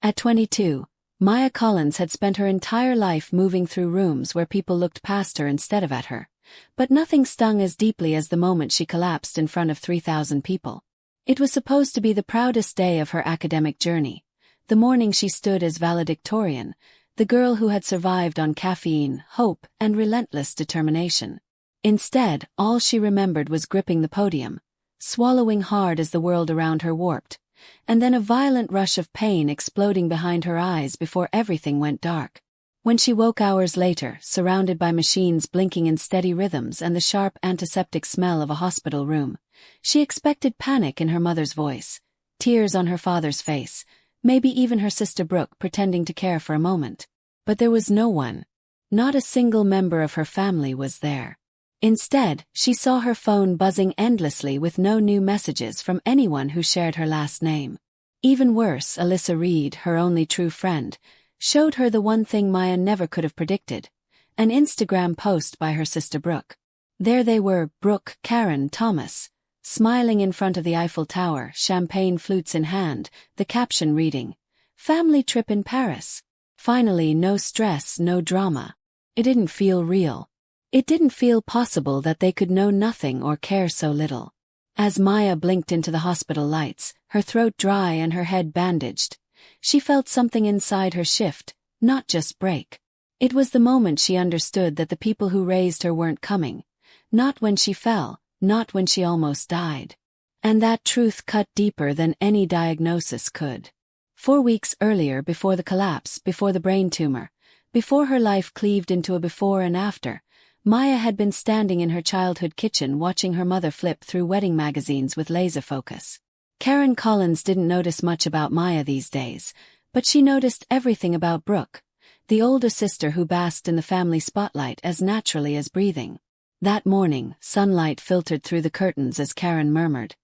At 22, Maya Collins had spent her entire life moving through rooms where people looked past her instead of at her. But nothing stung as deeply as the moment she collapsed in front of 3,000 people. It was supposed to be the proudest day of her academic journey, the morning she stood as valedictorian, the girl who had survived on caffeine, hope, and relentless determination. Instead, all she remembered was gripping the podium, swallowing hard as the world around her warped, and then a violent rush of pain exploding behind her eyes before everything went dark. When she woke hours later, surrounded by machines blinking in steady rhythms and the sharp antiseptic smell of a hospital room, she expected panic in her mother's voice, tears on her father's face, maybe even her sister Brooke pretending to care for a moment. But there was no one. Not a single member of her family was there. Instead, she saw her phone buzzing endlessly with no new messages from anyone who shared her last name. Even worse, Alyssa Reed, her only true friend, showed her the one thing Maya never could have predicted: an Instagram post by her sister Brooke. There they were, Brooke, Karen, Thomas, smiling in front of the Eiffel Tower, champagne flutes in hand, the caption reading, "Family trip in Paris." Finally, no stress, no drama. It didn't feel real. It didn't feel possible that they could know nothing or care so little. As Maya blinked into the hospital lights, her throat dry and her head bandaged, she felt something inside her shift, not just break. It was the moment she understood that the people who raised her weren't coming. Not when she fell, not when she almost died. And that truth cut deeper than any diagnosis could. 4 weeks earlier, before the collapse, before the brain tumor, before her life cleaved into a before and after, Maya had been standing in her childhood kitchen watching her mother flip through wedding magazines with laser focus. Karen Collins didn't notice much about Maya these days, but she noticed everything about Brooke, the older sister who basked in the family spotlight as naturally as breathing. That morning, sunlight filtered through the curtains as Karen murmured,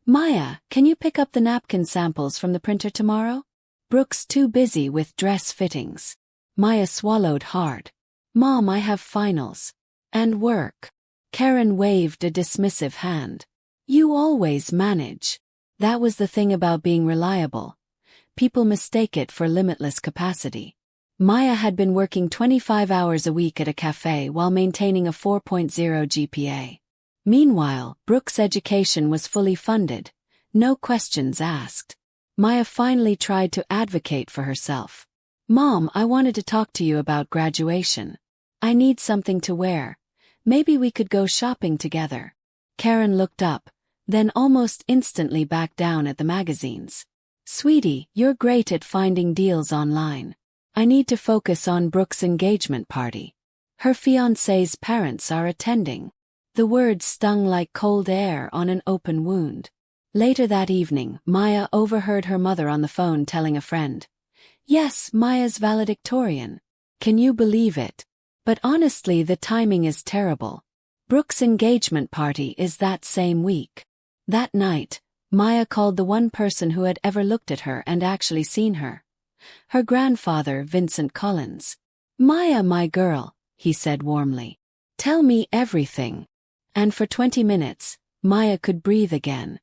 "Maya, can you pick up the napkin samples from the printer tomorrow? Brooke's too busy with dress fittings." Maya swallowed hard. "Mom, I have finals. And work." Karen waved a dismissive hand. "You always manage." That was the thing about being reliable. People mistake it for limitless capacity. Maya had been working 25 hours a week at a cafe while maintaining a 4.0 GPA. Meanwhile, Brooke's education was fully funded, no questions asked. Maya finally tried to advocate for herself. "Mom, I wanted to talk to you about graduation. I need something to wear. Maybe we could go shopping together." Karen looked up, then almost instantly back down at the magazines. "Sweetie, you're great at finding deals online. I need to focus on Brooke's engagement party. Her fiancé's parents are attending." The words stung like cold air on an open wound. Later that evening, Maya overheard her mother on the phone telling a friend, "Yes, Maya's valedictorian. Can you believe it? But honestly, the timing is terrible. Brooke's engagement party is that same week." That night, Maya called the one person who had ever looked at her and actually seen her. Her grandfather, Vincent Collins. "Maya, my girl," he said warmly. "Tell me everything." And for 20 minutes, Maya could breathe again.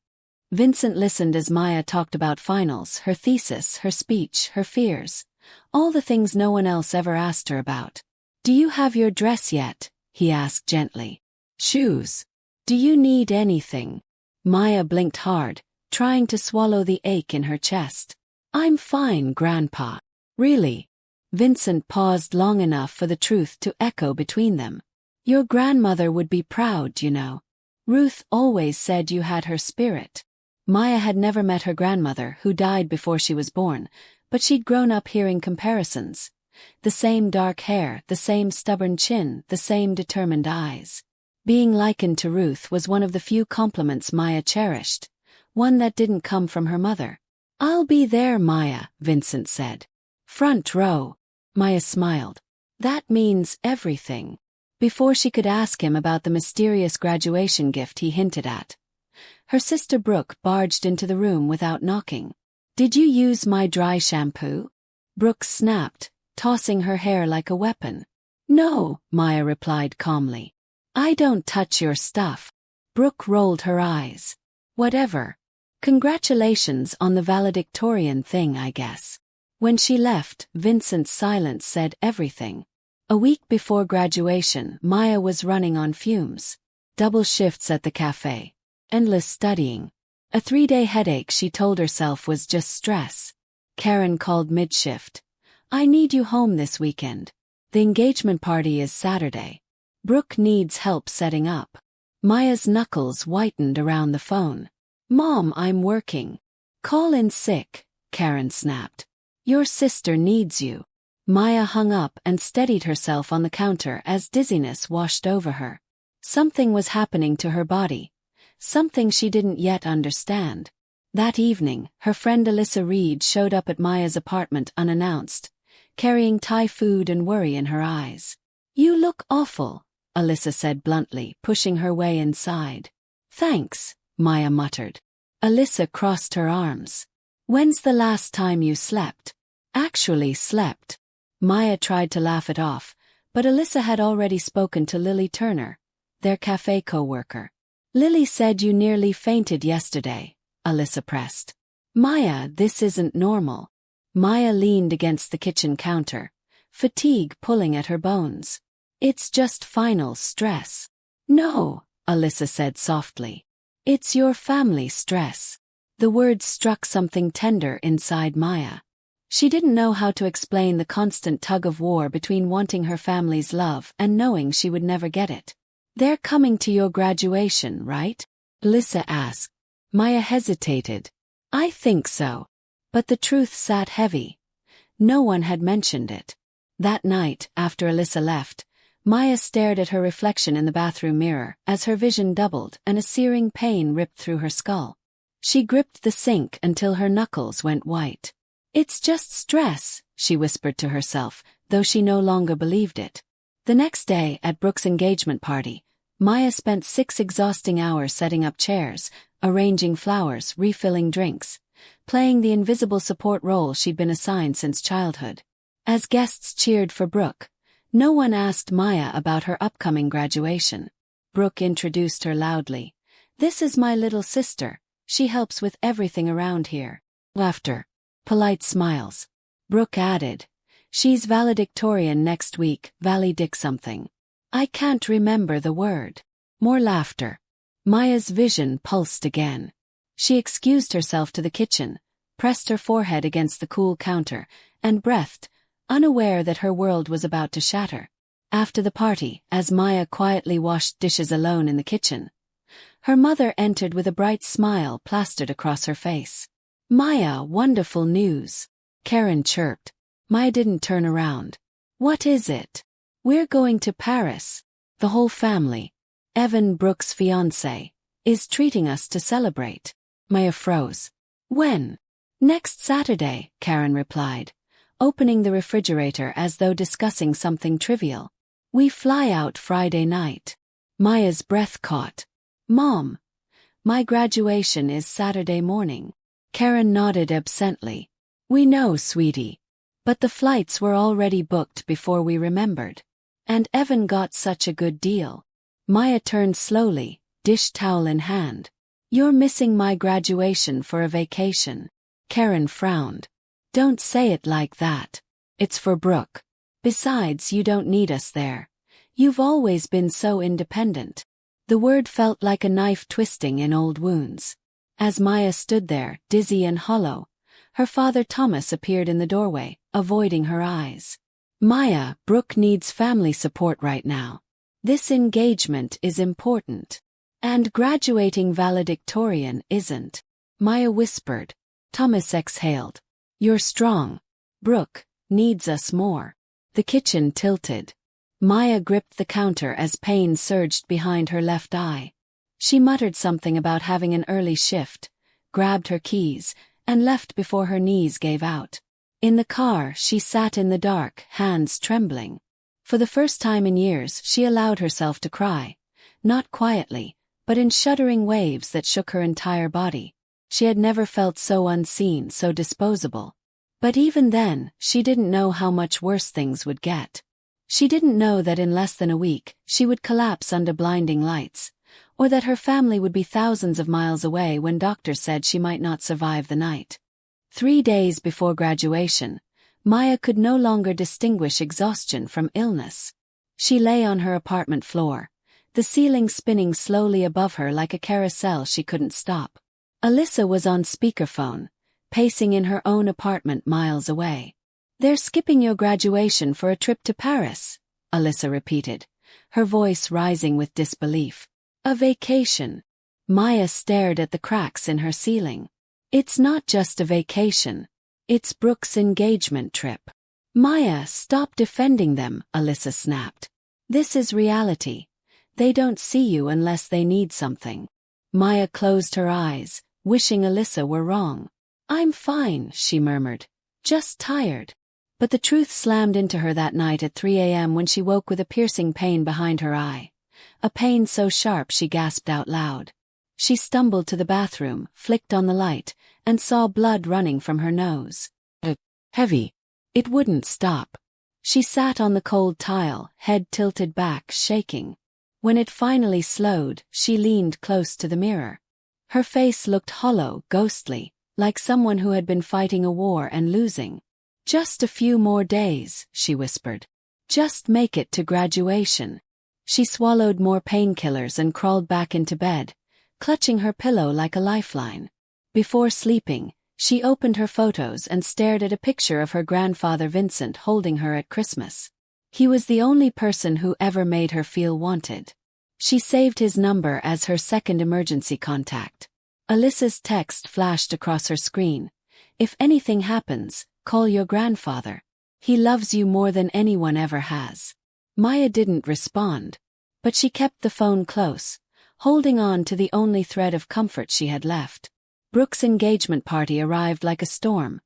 Vincent listened as Maya talked about finals, her thesis, her speech, her fears. All the things no one else ever asked her about. "Do you have your dress yet?" he asked gently. "Shoes? Do you need anything?" Maya blinked hard, trying to swallow the ache in her chest. "I'm fine, Grandpa." "Really?" Vincent paused long enough for the truth to echo between them. "Your grandmother would be proud, you know. Ruth always said you had her spirit." Maya had never met her grandmother, who died before she was born, but she'd grown up hearing comparisons. The same dark hair, the same stubborn chin, the same determined eyes. Being likened to Ruth was one of the few compliments Maya cherished, one that didn't come from her mother. "I'll be there, Maya," Vincent said. "Front row." Maya smiled. "That means everything." Before she could ask him about the mysterious graduation gift he hinted at, her sister Brooke barged into the room without knocking. "Did you use my dry shampoo?" Brooke snapped, tossing her hair like a weapon. "No," Maya replied calmly. "I don't touch your stuff." Brooke rolled her eyes. "Whatever. Congratulations on the valedictorian thing, I guess." When she left, Vincent's silence said everything. A week before graduation, Maya was running on fumes. Double shifts at the cafe. Endless studying. A 3-day headache she told herself was just stress. Karen called mid-shift. I need you home this weekend. The engagement party is Saturday. Brooke needs help setting up. Maya's knuckles whitened around the phone. Mom, I'm working. Call in sick, Karen snapped. Your sister needs you. Maya hung up and steadied herself on the counter as dizziness washed over her. Something was happening to her body. Something she didn't yet understand. That evening, her friend Alyssa Reed showed up at Maya's apartment unannounced, carrying Thai food and worry in her eyes. You look awful, Alyssa said bluntly, pushing her way inside. Thanks, Maya muttered. Alyssa crossed her arms. When's the last time you slept? Actually slept. Maya tried to laugh it off, but Alyssa had already spoken to Lily Turner, their cafe co-worker. Lily said you nearly fainted yesterday, Alyssa pressed. Maya, this isn't normal. Maya leaned against the kitchen counter, fatigue pulling at her bones. It's just final stress. No, Alyssa said softly. It's your family stress. The words struck something tender inside Maya. She didn't know how to explain the constant tug-of-war between wanting her family's love and knowing she would never get it. They're coming to your graduation, right? Alyssa asked. Maya hesitated. I think so. But the truth sat heavy. No one had mentioned it. That night, after Alyssa left, Maya stared at her reflection in the bathroom mirror as her vision doubled and a searing pain ripped through her skull. She gripped the sink until her knuckles went white. It's just stress, she whispered to herself, though she no longer believed it. The next day, at Brooke's engagement party, Maya spent 6 exhausting hours setting up chairs, arranging flowers, refilling drinks, playing the invisible support role she'd been assigned since childhood. As guests cheered for Brooke, no one asked Maya about her upcoming graduation. Brooke introduced her loudly. This is my little sister. She helps with everything around here. Laughter. Polite smiles. Brooke added. She's valedictorian next week, valedic something. I can't remember the word. More laughter. Maya's vision pulsed again. She excused herself to the kitchen, pressed her forehead against the cool counter, and breathed, unaware that her world was about to shatter. After the party, as Maya quietly washed dishes alone in the kitchen, her mother entered with a bright smile plastered across her face. Maya, wonderful news. Karen chirped. Maya didn't turn around. What is it? We're going to Paris. The whole family, Evan, Brooke's fiancé, is treating us to celebrate. Maya froze. When? Next Saturday, Karen replied, opening the refrigerator as though discussing something trivial. We fly out Friday night. Maya's breath caught. Mom, my graduation is Saturday morning. Karen nodded absently. We know, sweetie. But the flights were already booked before we remembered. And Evan got such a good deal. Maya turned slowly, dish towel in hand. You're missing my graduation for a vacation. Karen frowned. Don't say it like that. It's for Brooke. Besides, you don't need us there. You've always been so independent. The word felt like a knife twisting in old wounds. As Maya stood there, dizzy and hollow, her father Thomas appeared in the doorway, avoiding her eyes. Maya, Brooke needs family support right now. This engagement is important. And graduating valedictorian isn't. Maya whispered. Thomas exhaled. You're strong. Brooke needs us more. The kitchen tilted. Maya gripped the counter as pain surged behind her left eye. She muttered something about having an early shift, grabbed her keys, and left before her knees gave out. In the car, she sat in the dark, hands trembling. For the first time in years, she allowed herself to cry. Not quietly, but in shuddering waves that shook her entire body. She had never felt so unseen, so disposable. But even then, she didn't know how much worse things would get. She didn't know that in less than a week, she would collapse under blinding lights, or that her family would be thousands of miles away when doctors said she might not survive the night. 3 days before graduation, Maya could no longer distinguish exhaustion from illness. She lay on her apartment floor, the ceiling spinning slowly above her like a carousel she couldn't stop. Alyssa was on speakerphone, pacing in her own apartment miles away. "They're skipping your graduation for a trip to Paris," Alyssa repeated, her voice rising with disbelief. "A vacation." Maya stared at the cracks in her ceiling. "It's not just a vacation. It's Brooke's engagement trip." "Maya, stop defending them," Alyssa snapped. "This is reality. They don't see you unless they need something." Maya closed her eyes, wishing Alyssa were wrong. "I'm fine," she murmured. "Just tired." But the truth slammed into her that night at 3 a.m. when she woke with a piercing pain behind her eye. A pain so sharp she gasped out loud. She stumbled to the bathroom, flicked on the light, and saw blood running from her nose. Heavy. It wouldn't stop. She sat on the cold tile, head tilted back, shaking. When it finally slowed, she leaned close to the mirror. Her face looked hollow, ghostly, like someone who had been fighting a war and losing. "Just a few more days," she whispered. "Just make it to graduation." She swallowed more painkillers and crawled back into bed, clutching her pillow like a lifeline. Before sleeping, she opened her photos and stared at a picture of her grandfather Vincent holding her at Christmas. He was the only person who ever made her feel wanted. She saved his number as her second emergency contact. Alyssa's text flashed across her screen. "If anything happens, call your grandfather. He loves you more than anyone ever has." Maya didn't respond, but she kept the phone close, holding on to the only thread of comfort she had left. Brooke's engagement party arrived like a storm.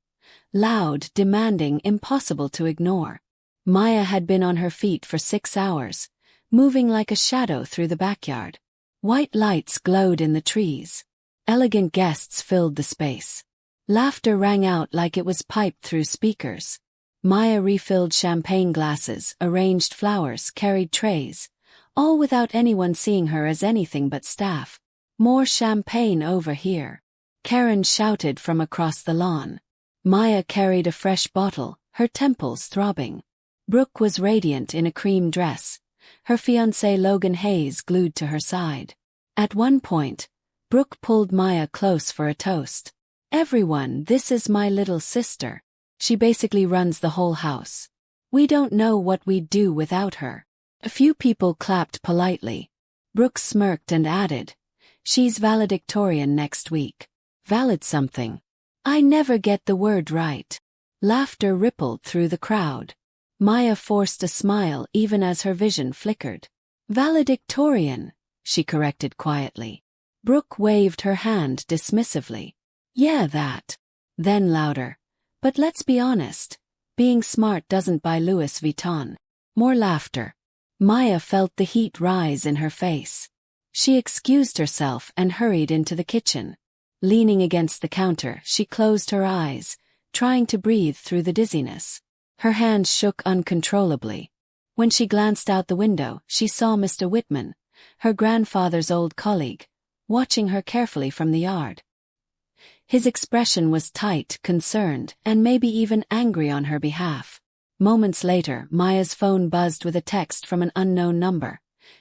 Loud, demanding, impossible to ignore. Maya had been on her feet for 6 hours, moving like a shadow through the backyard. White lights glowed in the trees. Elegant guests filled the space. Laughter rang out like it was piped through speakers. Maya refilled champagne glasses, arranged flowers, carried trays, all without anyone seeing her as anything but staff. "More champagne over here," Karen shouted from across the lawn. Maya carried a fresh bottle, her temples throbbing. Brooke was radiant in a cream dress, her fiancé Logan Hayes glued to her side. At one point, Brooke pulled Maya close for a toast. "Everyone, this is my little sister. She basically runs the whole house. We don't know what we'd do without her." A few people clapped politely. Brooke smirked and added, "She's valedictorian next week." Valid something. I never get the word right. Laughter rippled through the crowd. Maya forced a smile even as her vision flickered. "Valedictorian," she corrected quietly. Brooke waved her hand dismissively. "Yeah, that." Then louder. "But let's be honest. Being smart doesn't buy Louis Vuitton." More laughter. Maya felt the heat rise in her face. She excused herself and hurried into the kitchen. Leaning against the counter, she closed her eyes, trying to breathe through the dizziness. Her hands shook uncontrollably. When she glanced out the window, she saw Mr. Whitman, her grandfather's old colleague, watching her carefully from the yard. His expression was tight, concerned, and maybe even angry on her behalf. Moments later, Maya's phone buzzed with a text from an unknown number.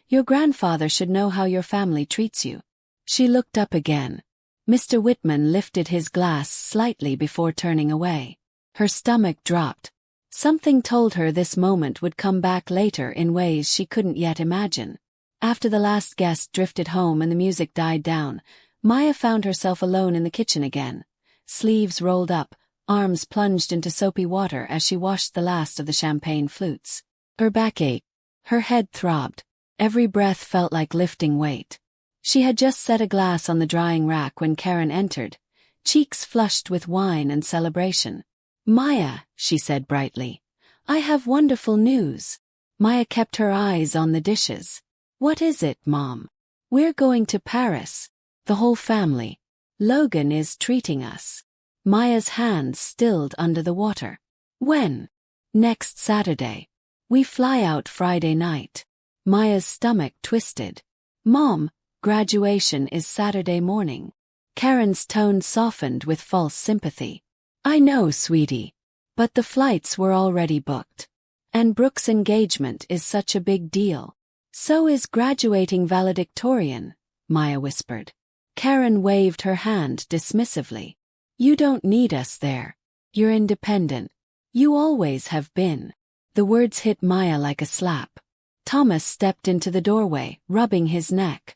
"Your grandfather should know how your family treats you." She looked up again. Mr. Whitman lifted his glass slightly before turning away. Her stomach dropped. Something told her this moment would come back later in ways she couldn't yet imagine. After the last guest drifted home and the music died down, Maya found herself alone in the kitchen again. Sleeves rolled up, arms plunged into soapy water as she washed the last of the champagne flutes. Her back ached. Her head throbbed. Every breath felt like lifting weight. She had just set a glass on the drying rack when Karen entered, cheeks flushed with wine and celebration. "Maya," she said brightly, "I have wonderful news." Maya kept her eyes on the dishes. "What is it, Mom?" "We're going to Paris. The whole family. Logan is treating us." Maya's hands stilled under the water. "When?" "Next Saturday. We fly out Friday night." Maya's stomach twisted. "Mom, graduation is Saturday morning." Karen's tone softened with false sympathy. "I know, sweetie. But the flights were already booked. And Brooke's engagement is such a big deal. So is graduating valedictorian, Maya whispered. Karen waved her hand dismissively. You don't need us there. You're independent. You always have been. The words hit Maya like a slap. Thomas stepped into the doorway, rubbing his neck.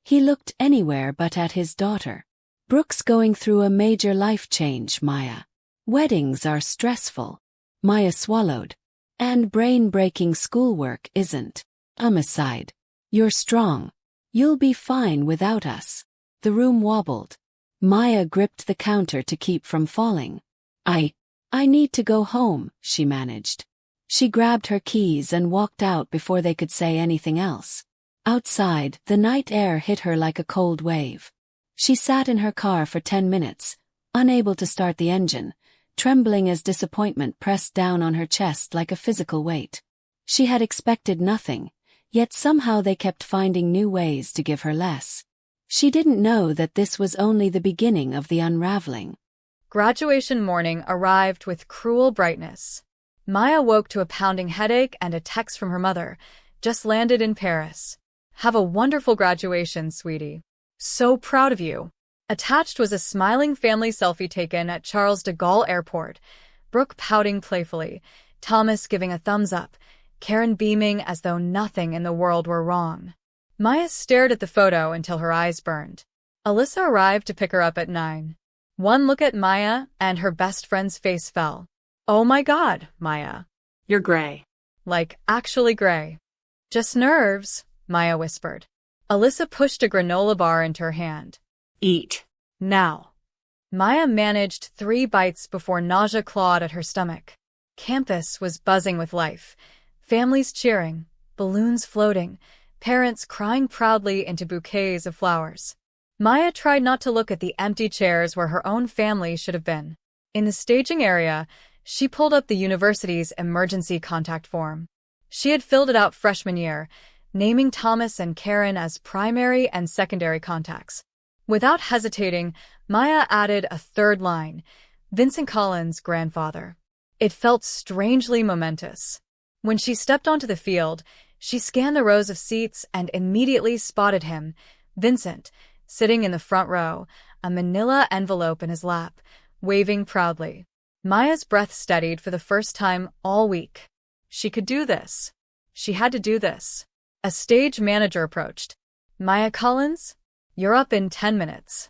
He looked anywhere but at his daughter. Brooke's going through a major life change, Maya. Weddings are stressful. Maya swallowed. And brain-breaking schoolwork isn't. Aside. You're strong. You'll be fine without us. The room wobbled. Maya gripped the counter to keep from falling. I need to go home, she managed. She grabbed her keys and walked out before they could say anything else. Outside, the night air hit her like a cold wave. She sat in her car for 10 minutes, unable to start the engine, trembling as disappointment pressed down on her chest like a physical weight. She had expected nothing, yet somehow they kept finding new ways to give her less. She didn't know that this was only the beginning of the unraveling. Graduation morning arrived with cruel brightness. Maya woke to a pounding headache and a text from her mother. Just landed in Paris. Have a wonderful graduation, sweetie. So proud of you. Attached was a smiling family selfie taken at Charles de Gaulle Airport, Brooke pouting playfully, Thomas giving a thumbs up, Karen beaming as though nothing in the world were wrong. Maya stared at the photo until her eyes burned. Alyssa arrived to pick her up at 9. One look at Maya, and her best friend's face fell. Oh my God, Maya. You're gray. Like, actually gray. Just nerves, Maya whispered. Alyssa pushed a granola bar into her hand. Eat. Now. Maya managed 3 bites before nausea clawed at her stomach. Campus was buzzing with life. Families cheering, balloons floating, parents crying proudly into bouquets of flowers. Maya tried not to look at the empty chairs where her own family should have been. In the staging area, she pulled up the university's emergency contact form. She had filled it out freshman year, naming Thomas and Karen as primary and secondary contacts. Without hesitating, Maya added a 3rd line, Vincent Collins' grandfather. It felt strangely momentous. When she stepped onto the field, she scanned the rows of seats and immediately spotted him, Vincent, sitting in the front row, a manila envelope in his lap, waving proudly. Maya's breath steadied for the first time all week. She could do this. She had to do this. A stage manager approached. Maya Collins? You're up in 10 minutes.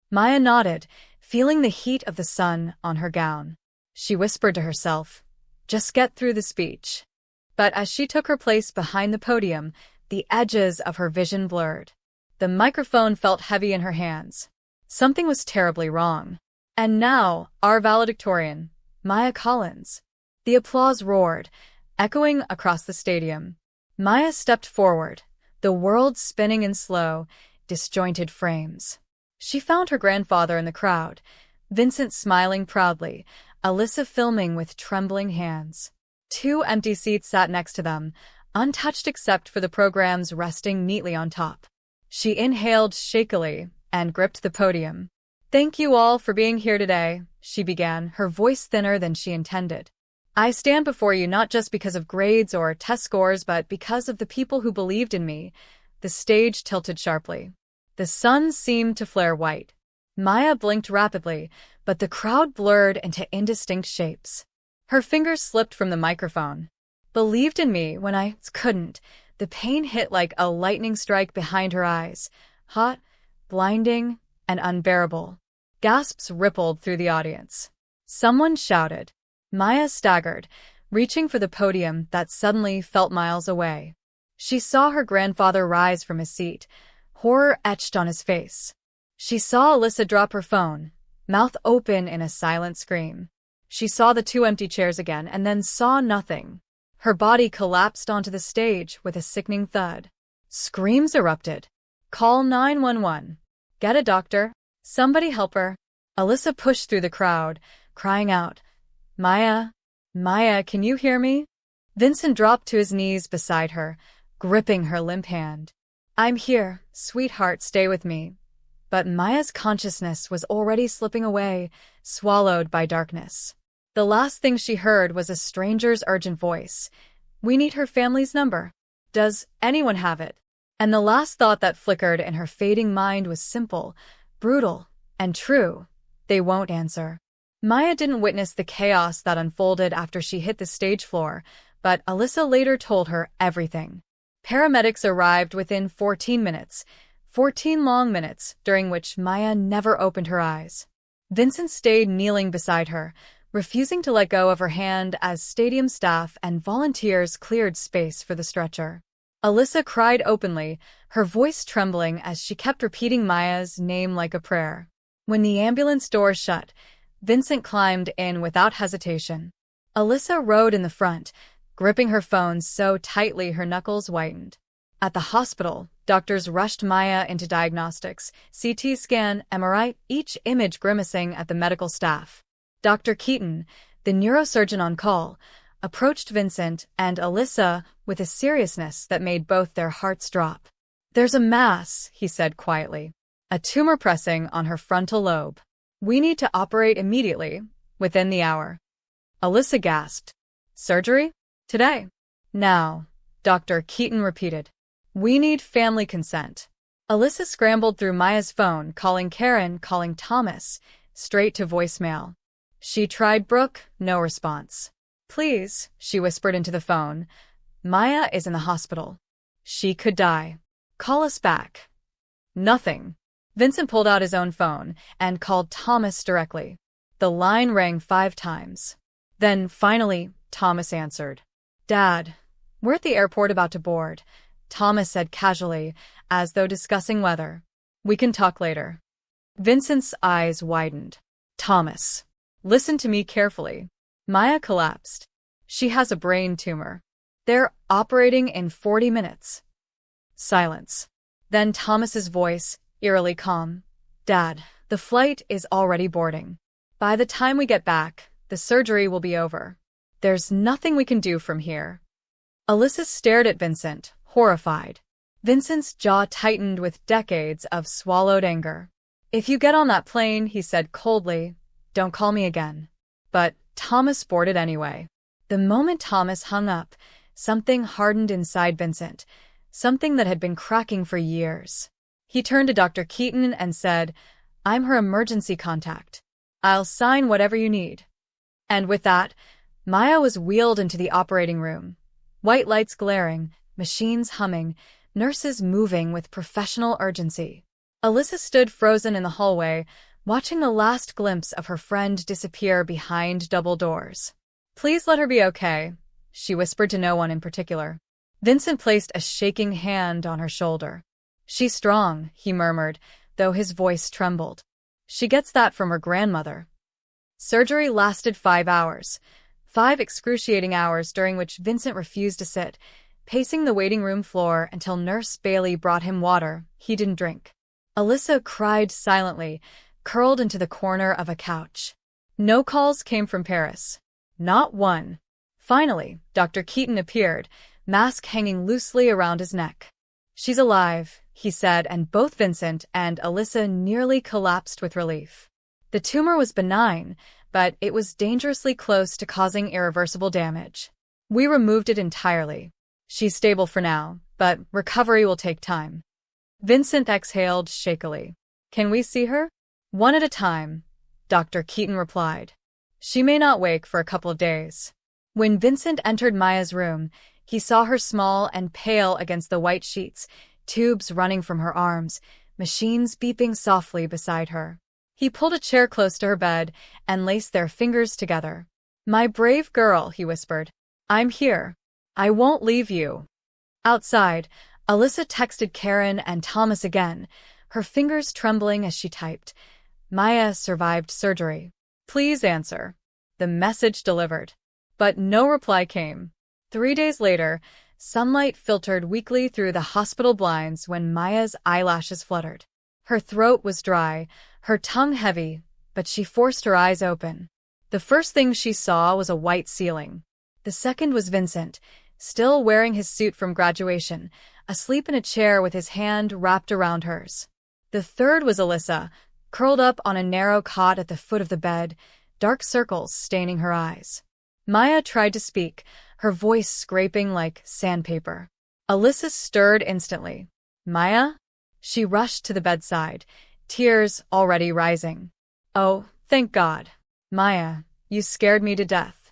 Maya nodded, feeling the heat of the sun on her gown. She whispered to herself, just get through the speech. But as she took her place behind the podium, the edges of her vision blurred. The microphone felt heavy in her hands. Something was terribly wrong. And now, our valedictorian, Maya Collins. The applause roared, echoing across the stadium. Maya stepped forward, the world spinning in slow, disjointed frames. She found her grandfather in the crowd, Vincent smiling proudly, Alyssa filming with trembling hands. 2 empty seats sat next to them, untouched except for the programs resting neatly on top. She inhaled shakily and gripped the podium. Thank you all for being here today, she began, her voice thinner than she intended. I stand before you not just because of grades or test scores, but because of the people who believed in me. The stage tilted sharply. The sun seemed to flare white. Maya blinked rapidly, but the crowd blurred into indistinct shapes. Her fingers slipped from the microphone. Believed in me when I couldn't. The pain hit like a lightning strike behind her eyes. Hot, blinding, and unbearable. Gasps rippled through the audience. Someone shouted. Maya staggered, reaching for the podium that suddenly felt miles away. She saw her grandfather rise from his seat, horror etched on his face. She saw Alyssa drop her phone, mouth open in a silent scream. She saw the 2 empty chairs again and then saw nothing. Her body collapsed onto the stage with a sickening thud. Screams erupted. Call 911. Get a doctor. Somebody help her. Alyssa pushed through the crowd, crying out, Maya, Maya, can you hear me? Vincent dropped to his knees beside her, gripping her limp hand. I'm here, sweetheart, stay with me. But Maya's consciousness was already slipping away, swallowed by darkness. The last thing she heard was a stranger's urgent voice. "We need her family's number. Does anyone have it?" And the last thought that flickered in her fading mind was simple, brutal, and true. They won't answer. Maya didn't witness the chaos that unfolded after she hit the stage floor, but Alyssa later told her everything. Paramedics arrived within 14 minutes, 14 long minutes, during which Maya never opened her eyes. Vincent stayed kneeling beside her, refusing to let go of her hand as stadium staff and volunteers cleared space for the stretcher. Alyssa cried openly, her voice trembling as she kept repeating Maya's name like a prayer. When the ambulance doors shut, Vincent climbed in without hesitation. Alyssa rode in the front, gripping her phone so tightly her knuckles whitened. At the hospital, doctors rushed Maya into diagnostics, CT scan, MRI, each image grimacing at the medical staff. Dr. Keaton, the neurosurgeon on call, approached Vincent and Alyssa with a seriousness that made both their hearts drop. "There's a mass," he said quietly. "A tumor pressing on her frontal lobe. We need to operate immediately, within the hour." Alyssa gasped. "Surgery? Today? Now," Dr. Keaton repeated. "We need family consent." Alyssa scrambled through Maya's phone, calling Karen, calling Thomas, straight to voicemail. She tried Brooke, no response. "Please," she whispered into the phone. "Maya is in the hospital. She could die. Call us back." Nothing. Vincent pulled out his own phone and called Thomas directly. The line rang 5 times. Then, finally, Thomas answered. "Dad, we're at the airport about to board," Thomas said casually, as though discussing weather. "We can talk later." Vincent's eyes widened. "Thomas, listen to me carefully. Maya collapsed. She has a brain tumor. They're operating in 40 minutes. Silence. Then Thomas's voice, eerily calm. "Dad, the flight is already boarding. By the time we get back, the surgery will be over. There's nothing we can do from here." Alyssa stared at Vincent, horrified. Vincent's jaw tightened with decades of swallowed anger. "If you get on that plane," he said coldly, "don't call me again." But Thomas boarded anyway. The moment Thomas hung up, something hardened inside Vincent, something that had been cracking for years. He turned to Dr. Keaton and said, "I'm her emergency contact. I'll sign whatever you need." And with that, Maya was wheeled into the operating room. White lights glaring, machines humming, nurses moving with professional urgency. Alyssa stood frozen in the hallway, watching the last glimpse of her friend disappear behind double doors. "Please let her be okay," she whispered to no one in particular. Vincent placed a shaking hand on her shoulder. "She's strong," he murmured, though his voice trembled. "She gets that from her grandmother." Surgery lasted 5 hours. 5 excruciating hours during which Vincent refused to sit, pacing the waiting room floor until Nurse Bailey brought him water he didn't drink. Alyssa cried silently, curled into the corner of a couch. No calls came from Paris. Not one. Finally, Dr. Keaton appeared, mask hanging loosely around his neck. "She's alive," he said, and both Vincent and Alyssa nearly collapsed with relief. The tumor was benign, but it was dangerously close to causing irreversible damage. "We removed it entirely. She's stable for now, but recovery will take time." Vincent exhaled shakily. "Can we see her?" "One at a time," Dr. Keaton replied. "She may not wake for a couple of days." When Vincent entered Maya's room, he saw her small and pale against the white sheets, tubes running from her arms, machines beeping softly beside her. He pulled a chair close to her bed and laced their fingers together. "My brave girl," he whispered. "I'm here. I won't leave you." Outside, Alyssa texted Karen and Thomas again, her fingers trembling as she typed. "Maya survived surgery. Please answer." The message delivered. But no reply came. 3 days later, sunlight filtered weakly through the hospital blinds when Maya's eyelashes fluttered. Her throat was dry, her tongue heavy, but she forced her eyes open. The first thing she saw was a white ceiling. The second was Vincent, still wearing his suit from graduation, asleep in a chair with his hand wrapped around hers. The third was Alyssa, curled up on a narrow cot at the foot of the bed, dark circles staining her eyes. Maya tried to speak, her voice scraping like sandpaper. Alyssa stirred instantly. Maya? She rushed to the bedside, tears already rising. Oh, thank God. Maya, you scared me to death.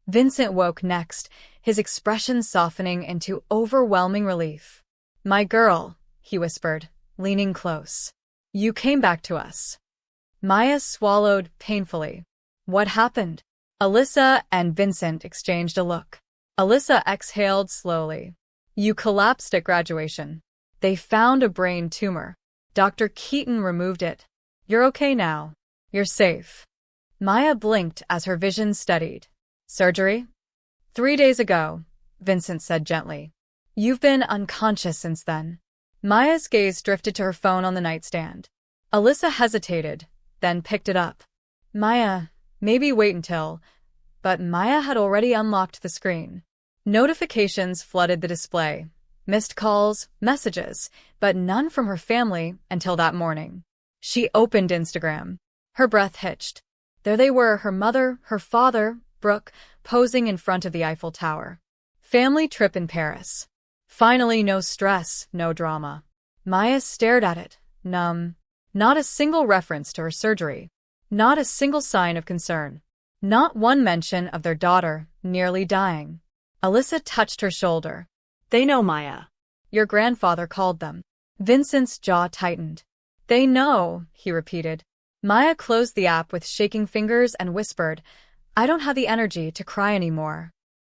Vincent woke next, his expression softening into overwhelming relief. My girl, he whispered, leaning close. You came back to us. Maya swallowed painfully. What happened? Alyssa and Vincent exchanged a look. Alyssa exhaled slowly. You collapsed at graduation. They found a brain tumor. Dr. Keaton removed it. You're okay now. You're safe. Maya blinked as her vision steadied. Surgery? 3 days ago, Vincent said gently. You've been unconscious since then. Maya's gaze drifted to her phone on the nightstand. Alyssa hesitated, then picked it up. Maya, maybe wait until... But Maya had already unlocked the screen. Notifications flooded the display. Missed calls, messages, but none from her family until that morning. She opened Instagram. Her breath hitched. There they were, her mother, her father, Brooke, posing in front of the Eiffel Tower. Family trip in Paris. Finally, no stress, no drama. Maya stared at it, numb. Not a single reference to her surgery. Not a single sign of concern. Not one mention of their daughter, nearly dying. Alyssa touched her shoulder. They know, Maya. Your grandfather called them. Vincent's jaw tightened. They know, he repeated. Maya closed the app with shaking fingers and whispered, I don't have the energy to cry anymore.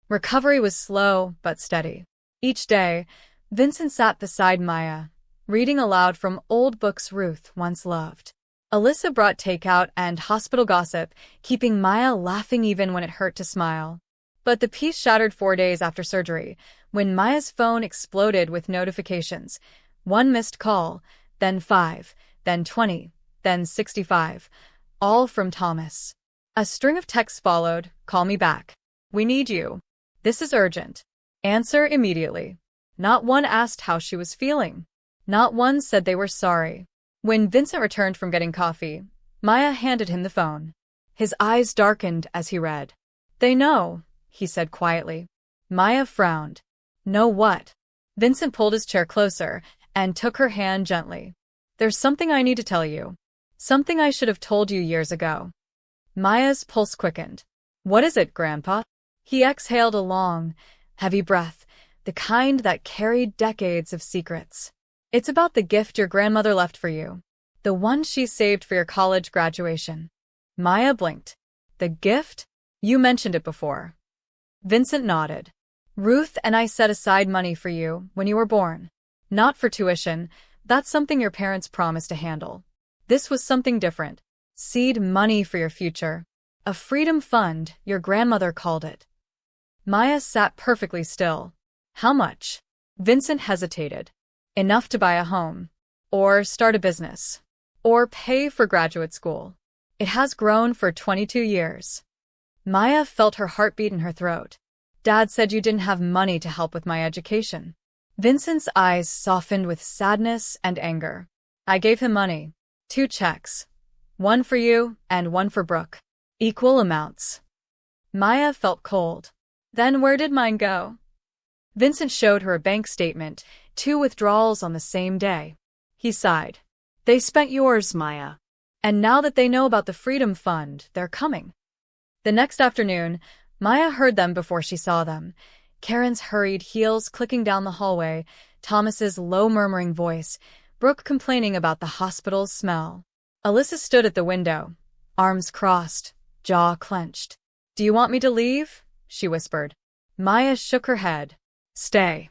Recovery was slow but steady. Each day, Vincent sat beside Maya, reading aloud from old books Ruth once loved. Alyssa brought takeout and hospital gossip, keeping Maya laughing even when it hurt to smile. But the peace shattered 4 days after surgery, when Maya's phone exploded with notifications. 1 missed call, then 5, then 20, then 65, all from Thomas. A string of texts followed, call me back. We need you. This is urgent. Answer immediately. Not one asked how she was feeling. Not one said they were sorry. When Vincent returned from getting coffee, Maya handed him the phone. His eyes darkened as he read. They know, he said quietly. Maya frowned. Know what? Vincent pulled his chair closer and took her hand gently. There's something I need to tell you. Something I should have told you years ago. Maya's pulse quickened. What is it, Grandpa? He exhaled a long, heavy breath, the kind that carried decades of secrets. It's about the gift your grandmother left for you. The one she saved for your college graduation. Maya blinked. The gift? You mentioned it before. Vincent nodded. Ruth and I set aside money for you when you were born. Not for tuition. That's something your parents promised to handle. This was something different. Seed money for your future. A freedom fund, your grandmother called it. Maya sat perfectly still. How much? Vincent hesitated. Enough to buy a home. Or start a business. Or pay for graduate school. It has grown for 22 years. Maya felt her heartbeat in her throat. Dad said you didn't have money to help with my education. Vincent's eyes softened with sadness and anger. I gave him money. 2 checks. 1 for you and 1 for Brooke. Equal amounts. Maya felt cold. Then where did mine go? Vincent showed her a bank statement, 2 withdrawals on the same day. He sighed. They spent yours, Maya. And now that they know about the Freedom Fund, they're coming. The next afternoon, Maya heard them before she saw them. Karen's hurried heels clicking down the hallway, Thomas's low murmuring voice, Brooke complaining about the hospital's smell. Alyssa stood at the window, arms crossed, jaw clenched. Do you want me to leave? She whispered. Maya shook her head. Stay.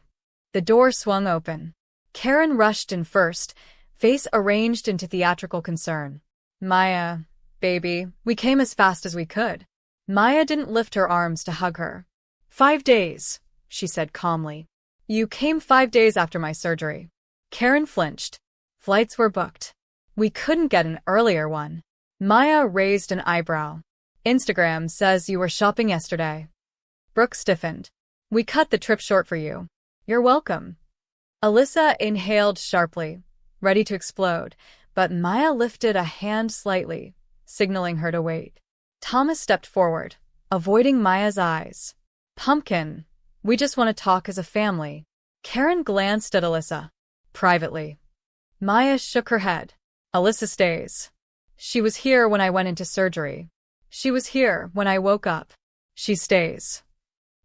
The door swung open. Karen rushed in first, face arranged into theatrical concern. Maya, baby, we came as fast as we could. Maya didn't lift her arms to hug her. 5 days, she said calmly. You came 5 days after my surgery. Karen flinched. Flights were booked. We couldn't get an earlier one. Maya raised an eyebrow. Instagram says you were shopping yesterday. Brooke stiffened. We cut the trip short for you. You're welcome. Alyssa inhaled sharply, ready to explode, but Maya lifted a hand slightly, signaling her to wait. Thomas stepped forward, avoiding Maya's eyes. Pumpkin, we just want to talk as a family. Karen glanced at Alyssa. Privately. Maya shook her head. Alyssa stays. She was here when I went into surgery. She was here when I woke up. She stays.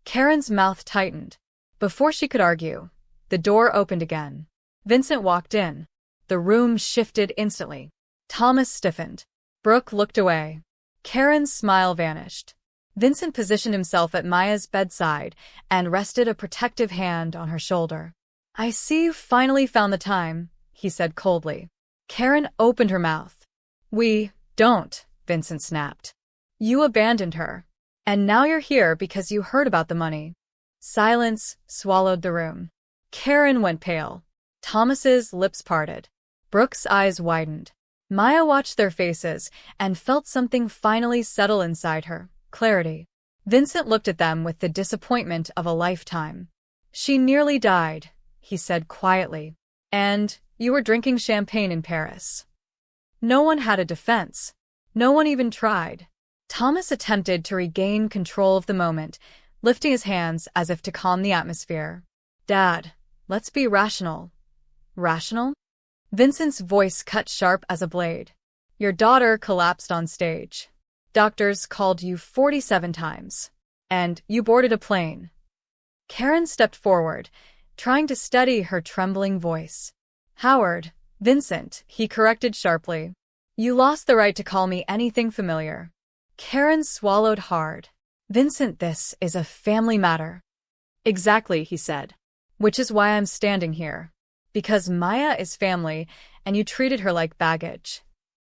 Karen's mouth tightened. Before she could argue, the door opened again. Vincent walked in. The room shifted instantly. Thomas stiffened. Brooke looked away. Karen's smile vanished. Vincent positioned himself at Maya's bedside and rested a protective hand on her shoulder. I see you finally found the time, he said coldly. Karen opened her mouth. We don't, Vincent snapped. You abandoned her. And now you're here because you heard about the money. Silence swallowed the room. Karen went pale. Thomas's lips parted. Brooke's eyes widened. Maya watched their faces and felt something finally settle inside her. Clarity. Vincent looked at them with the disappointment of a lifetime. She nearly died, he said quietly. And you were drinking champagne in Paris. No one had a defense. No one even tried. Thomas attempted to regain control of the moment, lifting his hands as if to calm the atmosphere. Dad, let's be rational. Rational? Vincent's voice cut sharp as a blade. Your daughter collapsed on stage. Doctors called you 47 times. And you boarded a plane. Karen stepped forward, trying to steady her trembling voice. Howard, Vincent, he corrected sharply. You lost the right to call me anything familiar. Karen swallowed hard. Vincent, this is a family matter. Exactly, he said. Which is why I'm standing here. Because Maya is family, and you treated her like baggage.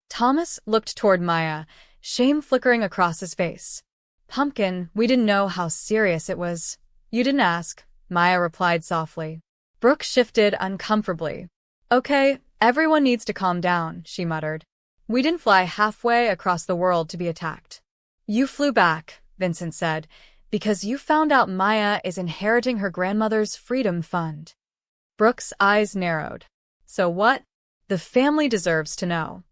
Thomas looked toward Maya, shame flickering across his face. Pumpkin, we didn't know how serious it was. You didn't ask, Maya replied softly. Brooke shifted uncomfortably. Okay, everyone needs to calm down, she muttered. We didn't fly halfway across the world to be attacked. You flew back, Vincent said, because you found out Maya is inheriting her grandmother's freedom fund. Brooke's eyes narrowed. So what? The family deserves to know.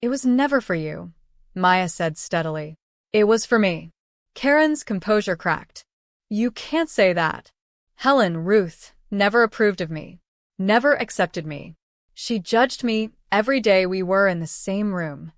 It was never for you, Maya said steadily. It was for me. Karen's composure cracked. You can't say that. Helen, Ruth, never approved of me. Never accepted me. She judged me every day we were in the same room.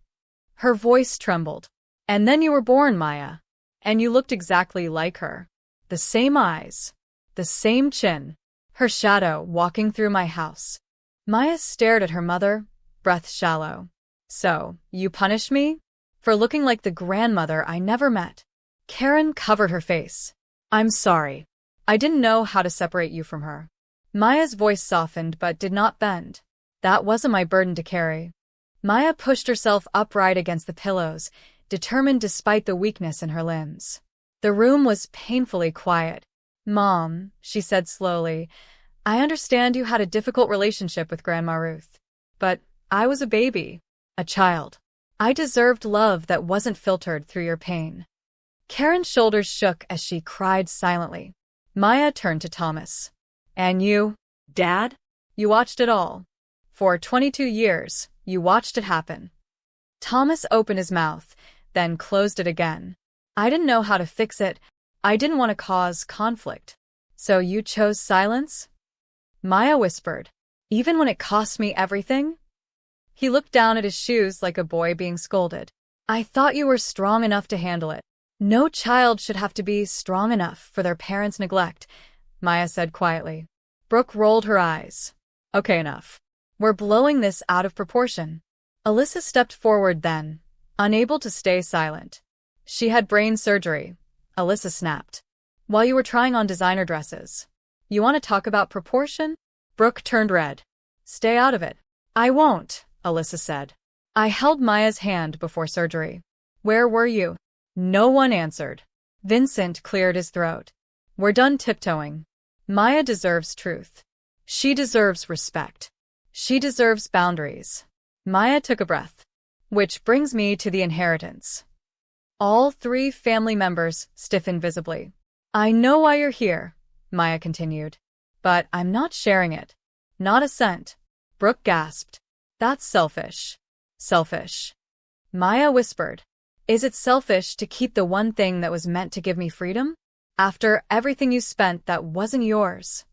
Her voice trembled. And then you were born, Maya. And you looked exactly like her. The same eyes. The same chin. Her shadow walking through my house. Maya stared at her mother, breath shallow. So, you punished me? For looking like the grandmother I never met. Karen covered her face. I'm sorry. I didn't know how to separate you from her. Maya's voice softened but did not bend. That wasn't my burden to carry. Maya pushed herself upright against the pillows, determined despite the weakness in her limbs. The room was painfully quiet. Mom, she said slowly, I understand you had a difficult relationship with Grandma Ruth. But I was a baby, a child. I deserved love that wasn't filtered through your pain. Karen's shoulders shook as she cried silently. Maya turned to Thomas. And you, Dad? You watched it all. For 22 years, you watched it happen. Thomas opened his mouth, then closed it again. I didn't know how to fix it. I didn't want to cause conflict. So you chose silence? Maya whispered. Even when it cost me everything? He looked down at his shoes like a boy being scolded. I thought you were strong enough to handle it. No child should have to be strong enough for their parents' neglect, Maya said quietly. Brooke rolled her eyes. Okay, enough. We're blowing this out of proportion. Alyssa stepped forward then, unable to stay silent. She had brain surgery, Alyssa snapped. While you were trying on designer dresses. You want to talk about proportion? Brooke turned red. Stay out of it. I won't, Alyssa said. I held Maya's hand before surgery. Where were you? No one answered. Vincent cleared his throat. We're done tiptoeing. Maya deserves truth. She deserves respect. She deserves boundaries. Maya took a breath. Which brings me to the inheritance. All three family members stiffened visibly. I know why you're here, Maya continued. But I'm not sharing it. Not a cent. Brooke gasped. That's selfish. Selfish. Maya whispered. Is it selfish to keep the one thing that was meant to give me freedom? After everything you spent that wasn't yours.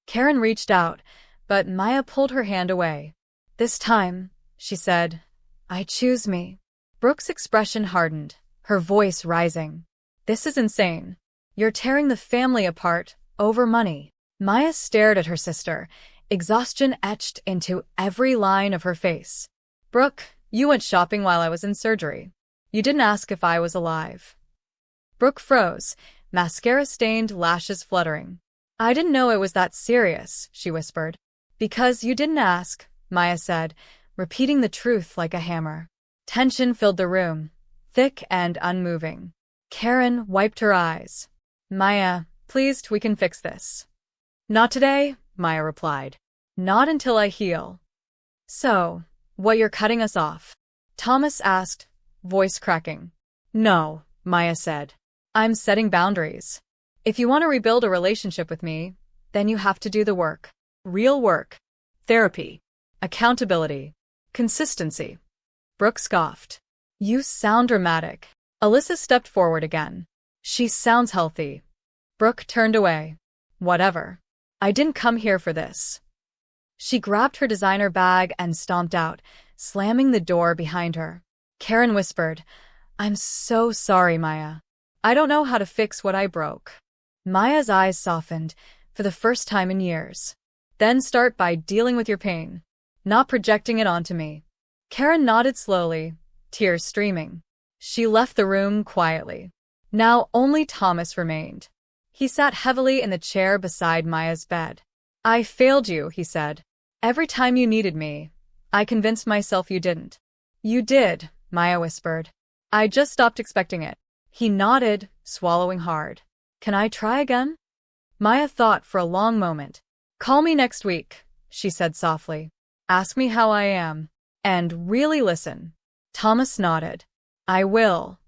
Karen reached out, but Maya pulled her hand away. This time, she said, I choose me. Brooke's expression hardened, her voice rising. This is insane. You're tearing the family apart over money. Maya stared at her sister, exhaustion etched into every line of her face. Brooke, you went shopping while I was in surgery. You didn't ask if I was alive. Brooke froze, mascara-stained lashes fluttering. I didn't know it was that serious, she whispered. Because you didn't ask, Maya said, repeating the truth like a hammer. Tension filled the room, thick and unmoving. Karen wiped her eyes. Maya, please, we can fix this. Not today, Maya replied. Not until I heal. So, what, you're cutting us off? Thomas asked, voice cracking. No, Maya said. I'm setting boundaries. If you want to rebuild a relationship with me, then you have to do the work. Real work. Therapy. Accountability. Consistency. Brooke scoffed. You sound dramatic. Alyssa stepped forward again. She sounds healthy. Brooke turned away. Whatever. I didn't come here for this. She grabbed her designer bag and stomped out, slamming the door behind her. Karen whispered, I'm so sorry, Maya. I don't know how to fix what I broke. Maya's eyes softened, for the first time in years. Then start by dealing with your pain, not projecting it onto me. Karen nodded slowly, tears streaming. She left the room quietly. Now only Thomas remained. He sat heavily in the chair beside Maya's bed. I failed you, he said. Every time you needed me, I convinced myself you didn't. You did, Maya whispered. I just stopped expecting it. He nodded, swallowing hard. Can I try again? Maya thought for a long moment. Call me next week, she said softly. Ask me how I am. And really listen. Thomas nodded. I will.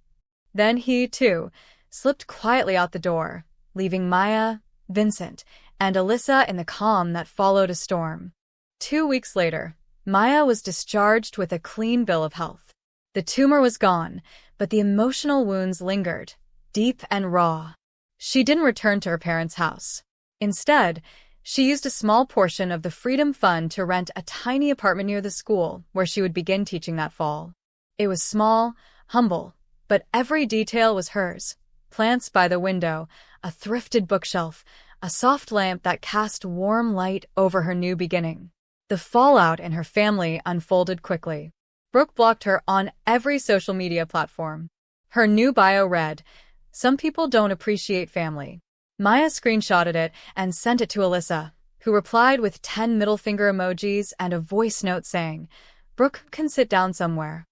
Then he, too, slipped quietly out the door, leaving Maya, Vincent, and Alyssa in the calm that followed a storm. 2 weeks later, Maya was discharged with a clean bill of health. The tumor was gone, but the emotional wounds lingered, deep and raw. She didn't return to her parents' house. Instead, she used a small portion of the Freedom Fund to rent a tiny apartment near the school where she would begin teaching that fall. It was small, humble, but every detail was hers. Plants by the window, a thrifted bookshelf, a soft lamp that cast warm light over her new beginning. The fallout in her family unfolded quickly. Brooke blocked her on every social media platform. Her new bio read, Some people don't appreciate family. Maya screenshotted it and sent it to Alyssa, who replied with 10 middle finger emojis and a voice note saying, Brooke can sit down somewhere.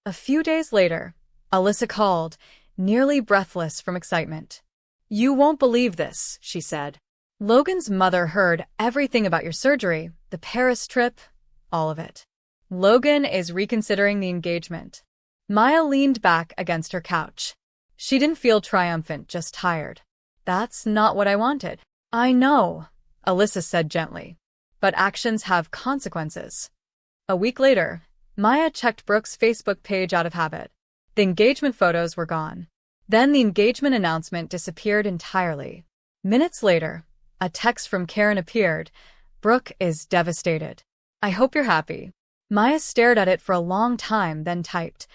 A few days later, Alyssa called, nearly breathless from excitement. You won't believe this, she said. Logan's mother heard everything about your surgery, the Paris trip, all of it. Logan is reconsidering the engagement. Maya leaned back against her couch. She didn't feel triumphant, just tired. That's not what I wanted. I know, Alyssa said gently. But actions have consequences. A week later, Maya checked Brooke's Facebook page out of habit. The engagement photos were gone. Then the engagement announcement disappeared entirely. Minutes later, a text from Karen appeared. Brooke is devastated. I hope you're happy. Maya stared at it for a long time, then typed,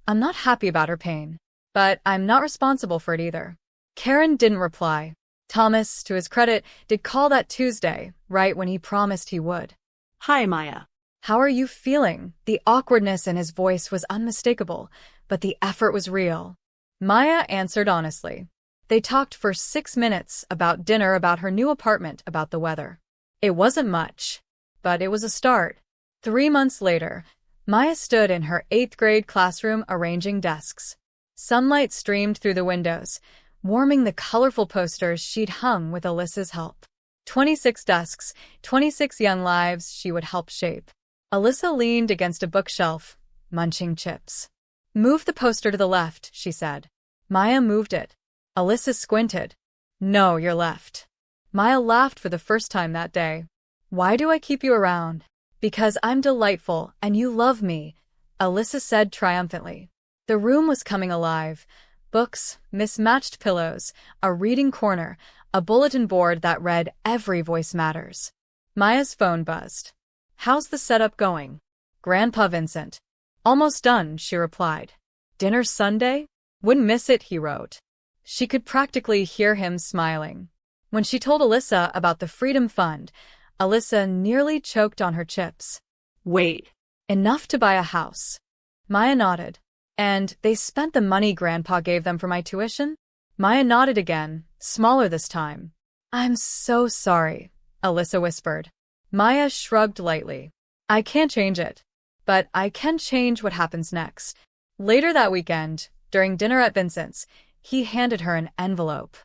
I'm not happy about her pain, but I'm not responsible for it either. Karen didn't reply. Thomas, to his credit, did call that Tuesday, right when he promised he would. Hi, Maya. How are you feeling? The awkwardness in his voice was unmistakable, but the effort was real. Maya answered honestly. They talked for 6 minutes about dinner, about her new apartment, about the weather. It wasn't much, but it was a start. 3 months later, Maya stood in her 8th grade classroom arranging desks. Sunlight streamed through the windows, warming the colorful posters she'd hung with Alyssa's help. 26 desks, 26 young lives she would help shape. Alyssa leaned against a bookshelf, munching chips. Move the poster to the left, she said. Maya moved it. Alyssa squinted. No, you're left. Maya laughed for the first time that day. Why do I keep you around? Because I'm delightful and you love me, Alyssa said triumphantly. The room was coming alive. Books, mismatched pillows, a reading corner, a bulletin board that read "Every voice matters." Maya's phone buzzed. "How's the setup going?" "Grandpa Vincent." "Almost done," she replied. "Dinner Sunday?" "Wouldn't miss it," he wrote. She could practically hear him smiling. When she told Alyssa about the Freedom Fund, Alyssa nearly choked on her chips. "Wait, "Enough to buy a house." Maya nodded. "And they spent the money Grandpa gave them for my tuition?" Maya nodded again, smaller this time. "I'm so sorry," Alyssa whispered. Maya shrugged lightly. "I can't change it. But I can change what happens next." Later that weekend, during dinner at Vincent's, he handed her an envelope.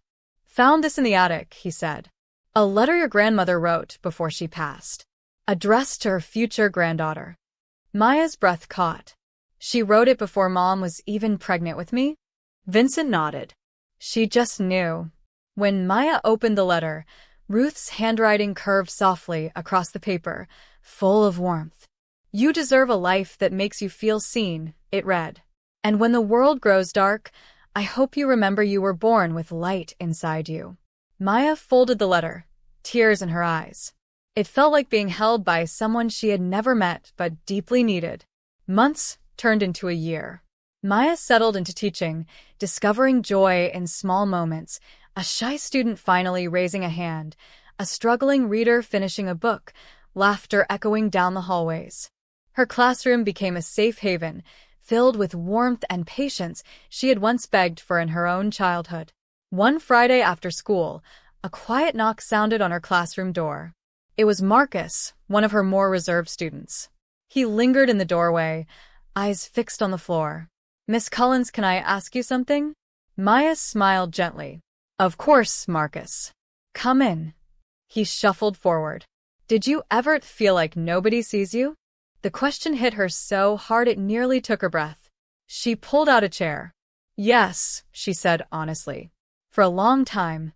"Found this in the attic," he said. "A letter your grandmother wrote before she passed. Addressed to her future granddaughter." Maya's breath caught. "She wrote it before Mom was even pregnant with me?" Vincent nodded. She just knew. When Maya opened the letter, Ruth's handwriting curved softly across the paper, full of warmth. "You deserve a life that makes you feel seen," it read. "And when the world grows dark, I hope you remember you were born with light inside you." Maya folded the letter, tears in her eyes. It felt like being held by someone she had never met but deeply needed. Months turned into a year. Maya settled into teaching, discovering joy in small moments, a shy student finally raising a hand, a struggling reader finishing a book, laughter echoing down the hallways. Her classroom became a safe haven, filled with warmth and patience she had once begged for in her own childhood. One Friday after school, a quiet knock sounded on her classroom door. It was Marcus, one of her more reserved students. He lingered in the doorway, eyes fixed on the floor. "Miss Collins, can I ask you something?" Maya smiled gently. "Of course, Marcus. Come in." He shuffled forward. "Did you ever feel like nobody sees you?" The question hit her so hard it nearly took her breath. She pulled out a chair. "Yes," she said honestly. "For a long time."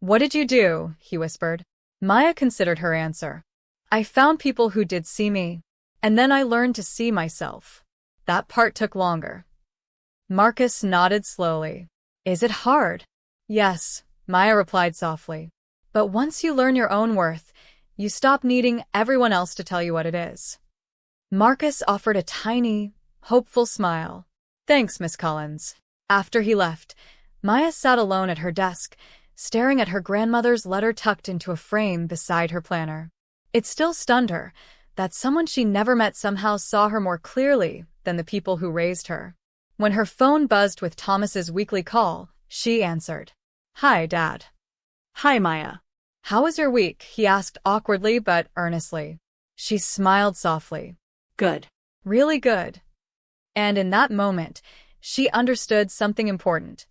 "What did you do?" he whispered. Maya considered her answer. "I found people who did see me. And then I learned to see myself. That part took longer." Marcus nodded slowly. "Is it hard?" "Yes," Maya replied softly. "But once you learn your own worth, you stop needing everyone else to tell you what it is." Marcus offered a tiny, hopeful smile. "Thanks, Miss Collins." After he left, Maya sat alone at her desk, staring at her grandmother's letter tucked into a frame beside her planner. It still stunned her that someone she never met somehow saw her more clearly than the people who raised her. When her phone buzzed with Thomas's weekly call, she answered. "Hi, Dad." "Hi, Maya." "How was your week?" he asked awkwardly but earnestly. She smiled softly. "Good." "Really good." And in that moment, she understood something important.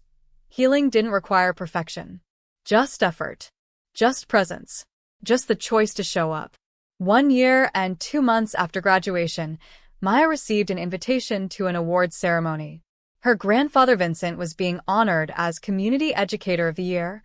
Healing didn't require perfection. Just effort. Just presence. Just the choice to show up. 1 year and 2 months after graduation, Maya received an invitation to an awards ceremony. Her grandfather Vincent was being honored as Community Educator of the Year,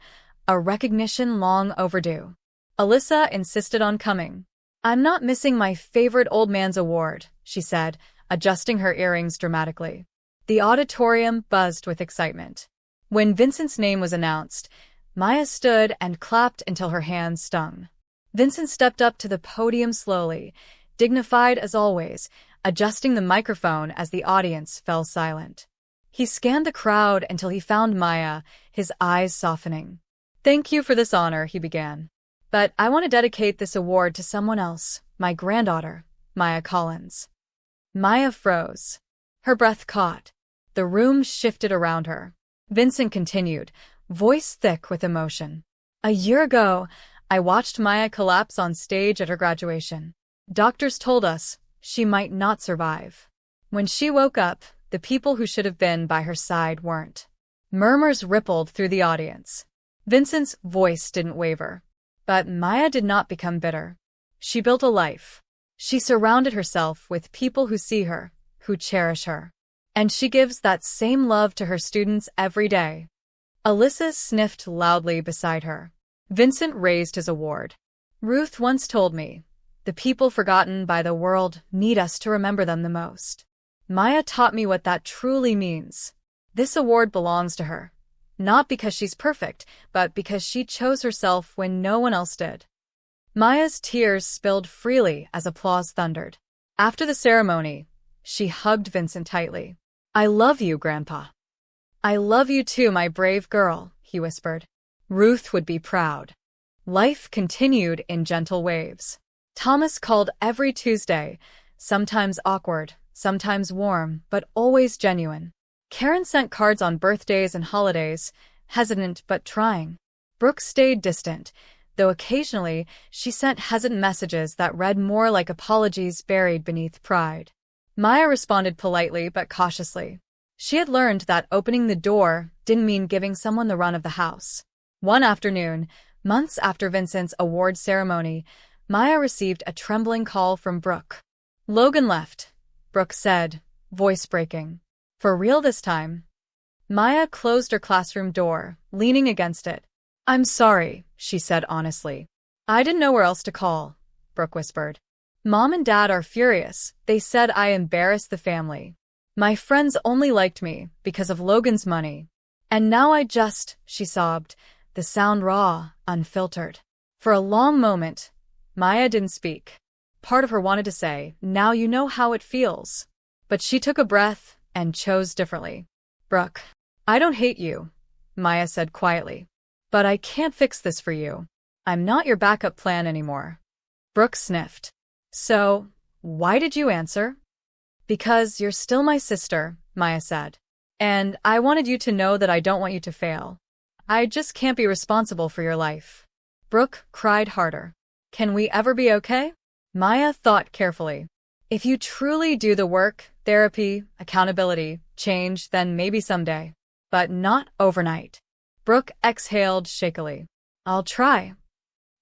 a recognition long overdue. Alyssa insisted on coming. "I'm not missing my favorite old man's award," she said, adjusting her earrings dramatically. The auditorium buzzed with excitement. When Vincent's name was announced, Maya stood and clapped until her hands stung. Vincent stepped up to the podium slowly, dignified as always, adjusting the microphone as the audience fell silent. He scanned the crowd until he found Maya, his eyes softening. "Thank you for this honor," he began. "But I want to dedicate this award to someone else, my granddaughter, Maya Collins." Maya froze. Her breath caught. The room shifted around her. Vincent continued, voice thick with emotion. "A year ago, I watched Maya collapse on stage at her graduation. Doctors told us she might not survive. When she woke up, the people who should have been by her side weren't." Murmurs rippled through the audience. Vincent's voice didn't waver. But Maya did not become bitter. She built a life. She surrounded herself with people who see her, who cherish her. And she gives that same love to her students every day. Alyssa sniffed loudly beside her. Vincent raised his award. "Ruth once told me, the people forgotten by the world need us to remember them the most." Maya taught me what that truly means. This award belongs to her. Not because she's perfect, but because she chose herself when no one else did. Maya's tears spilled freely as applause thundered. After the ceremony, she hugged Vincent tightly. "I love you, Grandpa." "I love you too, my brave girl," he whispered. Ruth would be proud. Life continued in gentle waves. Thomas called every Tuesday, sometimes awkward, sometimes warm, but always genuine. Karen sent cards on birthdays and holidays, hesitant but trying. Brooke stayed distant, though occasionally she sent hesitant messages that read more like apologies buried beneath pride. Maya responded politely but cautiously. She had learned that opening the door didn't mean giving someone the run of the house. One afternoon, months after Vincent's award ceremony, Maya received a trembling call from Brooke. "Logan left," Brooke said, voice breaking. "For real this time?" Maya closed her classroom door, leaning against it. "I'm sorry," she said honestly. "I didn't know where else to call," Brooke whispered. "Mom and Dad are furious. They said I embarrassed the family. My friends only liked me because of Logan's money. And now she sobbed, the sound raw, unfiltered. For a long moment, Maya didn't speak. Part of her wanted to say, "Now you know how it feels." But she took a breath and chose differently. "Brooke, I don't hate you," Maya said quietly. "But I can't fix this for you. I'm not your backup plan anymore." Brooke sniffed. "So, why did you answer?" "Because you're still my sister," Maya said. "And I wanted you to know that I don't want you to fail. I just can't be responsible for your life." Brooke cried harder. "Can we ever be okay?" Maya thought carefully. "If you truly do the work, therapy, accountability, change, then maybe someday. But not overnight." Brooke exhaled shakily. "I'll try."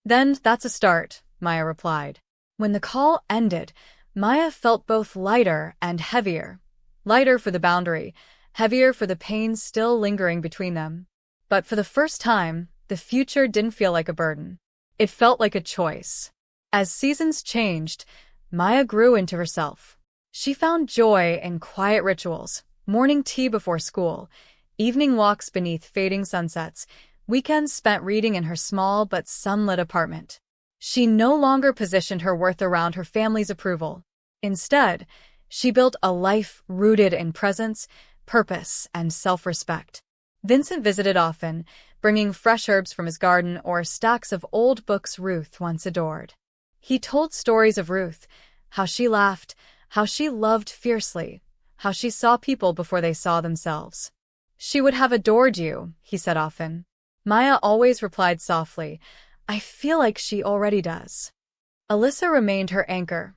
"Then that's a start," Maya replied. When the call ended, Maya felt both lighter and heavier. Lighter for the boundary, heavier for the pain still lingering between them. But for the first time, the future didn't feel like a burden. It felt like a choice. As seasons changed, Maya grew into herself. She found joy in quiet rituals, morning tea before school, evening walks beneath fading sunsets, weekends spent reading in her small but sunlit apartment. She no longer positioned her worth around her family's approval. Instead, she built a life rooted in presence, purpose, and self-respect. Vincent visited often, bringing fresh herbs from his garden or stacks of old books Ruth once adored. He told stories of Ruth, how she laughed, how she loved fiercely, how she saw people before they saw themselves. "She would have adored you," he said often. Maya always replied softly, "I feel like she already does." Alyssa remained her anchor,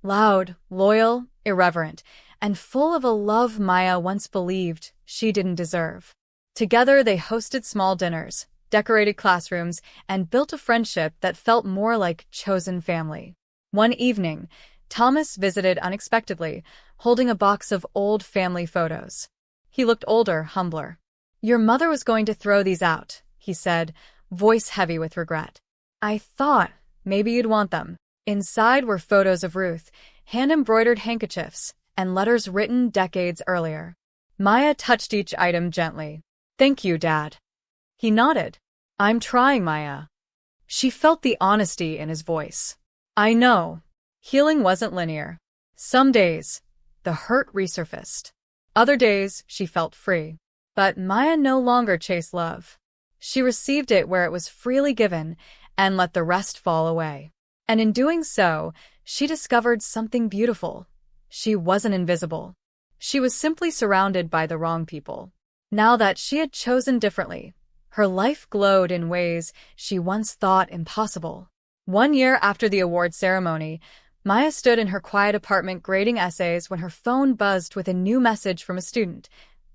loud, loyal, irreverent, and full of a love Maya once believed she didn't deserve. Together they hosted small dinners, decorated classrooms, and built a friendship that felt more like chosen family. One evening, Thomas visited unexpectedly, holding a box of old family photos. He looked older, humbler. "Your mother was going to throw these out," he said, voice heavy with regret. "I thought maybe you'd want them." Inside were photos of Ruth, hand-embroidered handkerchiefs, and letters written decades earlier. Maya touched each item gently. "Thank you, Dad." He nodded. "I'm trying, Maya." She felt the honesty in his voice. "I know." Healing wasn't linear. Some days, the hurt resurfaced. Other days, she felt free. But Maya no longer chased love. She received it where it was freely given and let the rest fall away. And in doing so, she discovered something beautiful. She wasn't invisible. She was simply surrounded by the wrong people. Now that she had chosen differently, her life glowed in ways she once thought impossible. 1 year after the award ceremony, Maya stood in her quiet apartment grading essays when her phone buzzed with a new message from a student.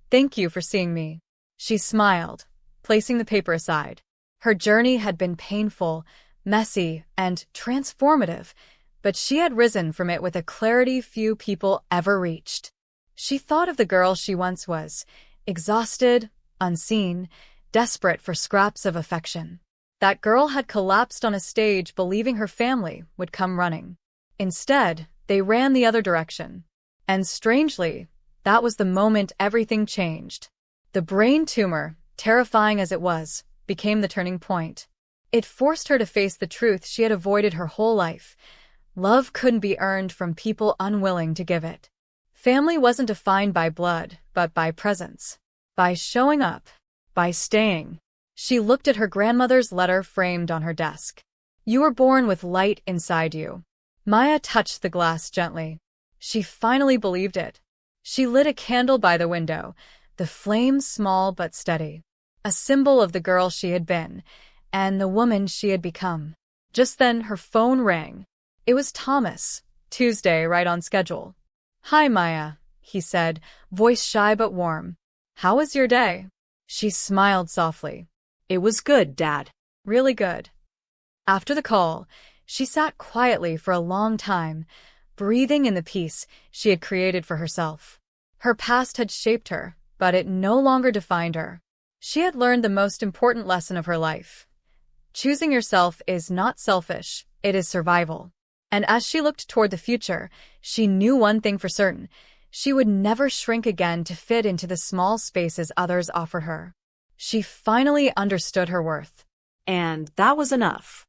"Thank you for seeing me." She smiled, placing the paper aside. Her journey had been painful, messy, and transformative, but she had risen from it with a clarity few people ever reached. She thought of the girl she once was, exhausted, unseen, desperate for scraps of affection. That girl had collapsed on a stage believing her family would come running. Instead, they ran the other direction. And strangely, that was the moment everything changed. The brain tumor, terrifying as it was, became the turning point. It forced her to face the truth she had avoided her whole life. Love couldn't be earned from people unwilling to give it. Family wasn't defined by blood, but by presence. By showing up. By staying. She looked at her grandmother's letter framed on her desk. You were born with light inside you. Maya touched the glass gently. She finally believed it. She lit a candle by the window, the flame small but steady. A symbol of the girl she had been, and the woman she had become. Just then, her phone rang. It was Thomas, Tuesday, right on schedule. Hi, Maya, he said, voice shy but warm. How was your day? She smiled softly. It was good, Dad. Really good. After the call, she sat quietly for a long time, breathing in the peace she had created for herself. Her past had shaped her, but it no longer defined her. She had learned the most important lesson of her life. Choosing yourself is not selfish, it is survival. And as she looked toward the future, she knew one thing for certain. She would never shrink again to fit into the small spaces others offered her. She finally understood her worth. And that was enough.